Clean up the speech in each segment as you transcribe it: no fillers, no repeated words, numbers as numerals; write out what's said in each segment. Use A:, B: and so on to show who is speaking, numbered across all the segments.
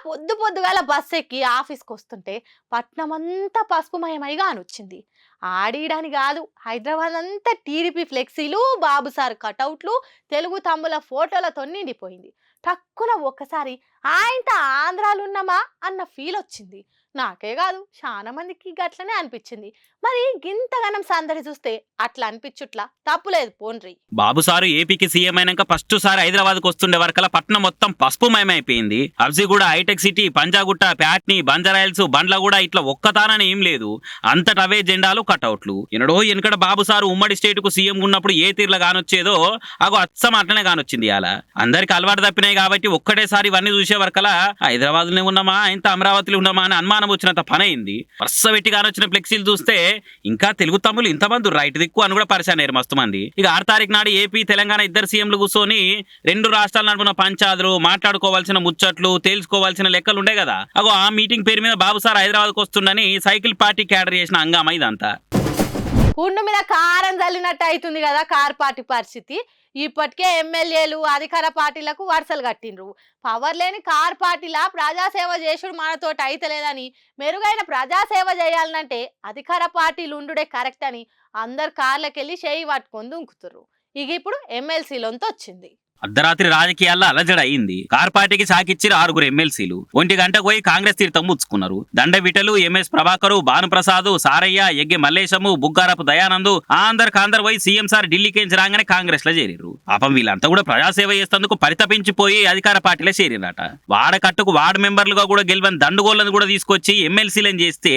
A: పొద్దు పొద్దుగాల బస్ ఎక్కి ఆఫీస్కి వస్తుంటే పట్నమంతా పసుపుమయమైగా అనొచ్చింది. ఆడీడని కాదు, హైదరాబాద్ అంతా టీడీపీ ఫ్లెక్సీలు, బాబు సార్ కటౌట్లు, తెలుగు తమ్ముల ఫోటోలతో నిండిపోయింది. టక్కున ఒక్కసారి ఆయంత ఆంధ్రాలున్నామా అన్న ఫీల్ వచ్చింది. నాకే కాదు, చాలా మందికి గట్లనే అనిపించింది. మరి గింతగనం సందడి చూస్తే అట్లా అనిపించుట్లా తప్పులేదు పోన్రి.
B: బాబు సారు ఏపీకి సీఎం అయినాక ఫస్ట్ సారి హైదరాబాద్ కు వస్తుండే వరకల పట్నం మొత్తం పసుపుమయమైపోయింది. అబ్జిగూడ, హైటెక్ సిటీ, పంజాగుట్ట, ప్యాట్ని, బంజారాయిల్స్, బండ్లగూడ ఇట్లా ఒక్కతానని ఏం లేదు, అంతట అవే జెండాలు కటౌట్లు. ఎనడో వెనకడ బాబు సారు ఉమ్మడి స్టేట్ కు సీఎం ఉన్నప్పుడు ఏ తీర్ల కానొచ్చేదో అగో అచ్చం అట్లనే కానొచ్చింది. అలా అందరికి అలవాటు తప్పినాయి కాబట్టి ఒక్కటేసారి ఇవన్నీ చూసే వరకలా హైదరాబాద్ లో ఉన్నామా ఇంత అమరావతిలో ఉన్నామా అని అనుమానం వచ్చినంత పని అయింది. వరుస పెట్టి కానొచ్చిన ఫ్లెక్సీలు చూస్తే ఇంకా తెలుగు తమ్ములు ఇంతమంది రైట్ దిక్కు అని కూడా పరిశాన్ అయ్యారు మస్తు మంది. ఇక 6 తారీఖు నాడు ఏపీ తెలంగాణ ఇద్దరు సీఎంలు కూర్చొని 2 రాష్ట్రాల నడుపున పంచాదులు, మాట్లాడుకోవాల్సిన ముచ్చట్లు, తేల్చుకోవాల్సిన లెక్కలు ఉండే కదా. అగో ఆ మీటింగ్ పేరు మీద బాబు సార్ హైదరాబాద్కు వస్తుండని సైకిల్ పార్టీ క్యాడర్ చేసిన హంగామా ఇదంతా.
A: పుండు మీద కారం చల్లినట్టు అవుతుంది కదా కార్ పార్టీ పరిస్థితి. ఇప్పటికే ఎమ్మెల్యేలు అధికార పార్టీలకు వరుసలు కట్టిండ్రు. పవర్ లేని కార్ పార్టీలా ప్రజాసేవ చేసుడు మనతోటి అయితలేదని, మెరుగైన ప్రజాసేవ చేయాలంటే అధికార పార్టీలు ఉండుడే కరెక్ట్ అని అందరు కార్లకెళ్ళి చేయి పట్టుకొని దుంకుతుర్రు. ఇక ఇప్పుడు ఎమ్మెల్సీలొంత వచ్చింది.
B: అర్ధరాత్రి రాజకీయాల్లో అలజడ అయింది. కార్ పార్టీకి సాకిచ్చిన 6 ఎమ్మెల్సీలు 1 గంటకు పోయి కాంగ్రెస్ తీర్థం ముచ్చుకున్నారు. దండవిటలు, ఎంఎస్ ప్రభాకరు, భానుప్రసాద్, సారయ్య, ఎగ్గె మల్లేశము, బుగ్గారపు దయానందు అందరు పోయి సీఎం సార్ ఢిల్లీకి రాగానే కాంగ్రెస్ లో చేరిర్రు. పాపం వీళ్ళంతా కూడా ప్రజాసేవ చేసేందుకు పరితపించిపోయి అధికార పార్టీలో చేరిరట. వాడకట్టుకు వార్డు మెంబర్లుగా కూడా గెలివని దండుగోళ్లను కూడా తీసుకొచ్చి ఎమ్మెల్సీలను చేస్తే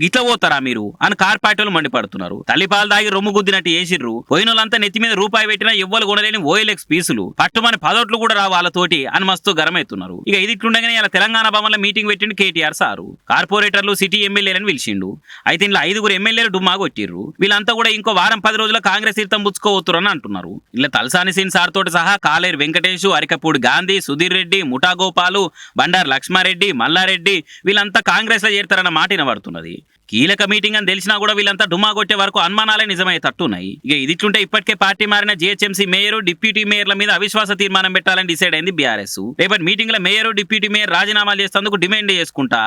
B: గిట్ల పోతారా మీరు అని కార్ పార్టీలు మండిపడుతున్నారు. తల్లిపాలు దాగి రొమ్ము గుద్దినట్టు చేసిర్రు. పోయిన వాళ్ళంతా నెత్తి మీద రూపాయి పెట్టినా ఎవ్వరు కొనలేని ఓఎల్ఎక్స్ పీసులు, పట్టుమని 10 ఓట్లు కూడా రా వాళ్ళతోటి అని మస్తు గరమవుతున్నారు. ఇక ఇది ఇట్లుండగానే ఇలా తెలంగాణ భవన్లో మీటింగ్ పెట్టిండు కేటీఆర్ సారు. కార్పొరేటర్లు, సిటీ ఎమ్మెల్యేలను పిలిచిండు. అయితే ఇలా 5 ఎమ్మెల్యేలు డుమ్మా కొట్టిర్రు. వీళ్ళంతా కూడా ఇంకో వారం 10 రోజుల కాంగ్రెస్ తీర్థం పుచ్చుకోవతురని అంటున్నారు. ఇలా తలసాని సీన్ సార్ తోటి సహా కాలేరు వెంకటేష్, అరికపూడి గాంధీ, సుధీర్ రెడ్డి, ముఠా గోపాలు, బండారు లక్ష్మారెడ్డి, మల్లారెడ్డి వీళ్ళంతా కాంగ్రెస్ లో చేరుతారన్న మాట వినబడుతున్నది. కీలక మీటింగ్ అని తెలిసినా కూడా వీళ్ళంతా డుమ్మా కొట్టే వరకు అనుమానాలే నిజమయ్యేటట్టున్నాయి. ఇక ఇదిట్లుంటే ఇప్పటికే పార్టీ మారిన జీహెచ్ఎంసీ మేయర్, డిప్యూటీ మేయర్ల మీద అవిశ్వాస తీర్మానం పెట్టాలని డిసైడ్ అయింది బీఆర్ఎస్. రేపటి మీటింగ్ లో మేయర్, డిప్యూటీ మేయర్ రాజీనామాలు చేసేందుకు డిమాండ్ చేసుకుంటా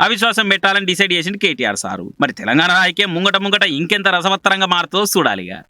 B: అవిశ్వాసం పెట్టాలని డిసైడ్ చేసింది కేటీఆర్ సారు. మరి తెలంగాణ రాజకీయం ముంగట ఇంకెంత రసవత్తరంగా మారుతుందో చూడాలిగా.